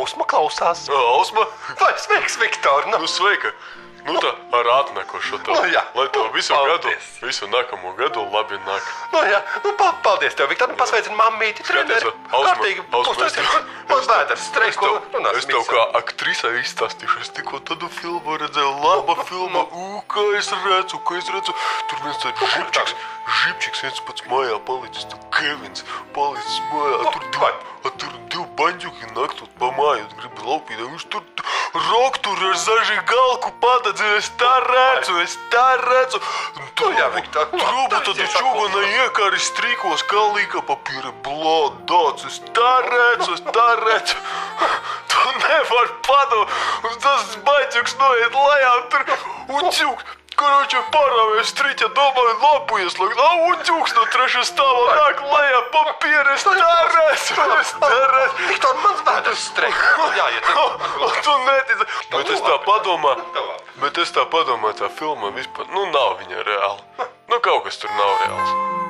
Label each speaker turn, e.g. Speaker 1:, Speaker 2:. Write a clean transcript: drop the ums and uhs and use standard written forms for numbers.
Speaker 1: Ausma klausās.
Speaker 2: Ausma?
Speaker 1: Vai sveiks, Viktor?
Speaker 2: Nu, sveika. Nu tā, ar atnākošo tev.
Speaker 1: Nu jā.
Speaker 2: Lai tev visu gadu,
Speaker 1: Paldies.
Speaker 2: visu nākamo gadu labi nāk.
Speaker 1: Nu jā, nu paldies tev, Viktor. Nu pasveicini mammīti, treneri. Kārtīgi, vēders, streiko.
Speaker 2: Es tev kā aktrisē izstāstīšu. Es tikko tādu filmu redzēju, laba filma. Kā es redzu. Tur viens tāds žipčiks viens pats mājā palicis. Tur Kevins palicis mājā. Tur divi baņģuki nāk тут pa māju. Gribu laupīt. Viņš tur rok tur ar zažigalku padadzīju. Es tā redzu. Trubu tādu čugunu iekāri strīkos kā līka papīra blādāts. Es tā redzu. Tu nevar padomāt. Un tas baņģuks noiet lejā tur un čuks. Короче, pārāvēju striķa, domāju, labu ieslēgt. Un ķūks no trešā stāvā nāk lejā papīra. Es tā redzu.
Speaker 1: Viktor, mans vēders streiko.
Speaker 2: Tu netici. Bet es tā padomāju, tā filma vispār, nu nav viņa reāla. Nu kaut kas tur nav reāls.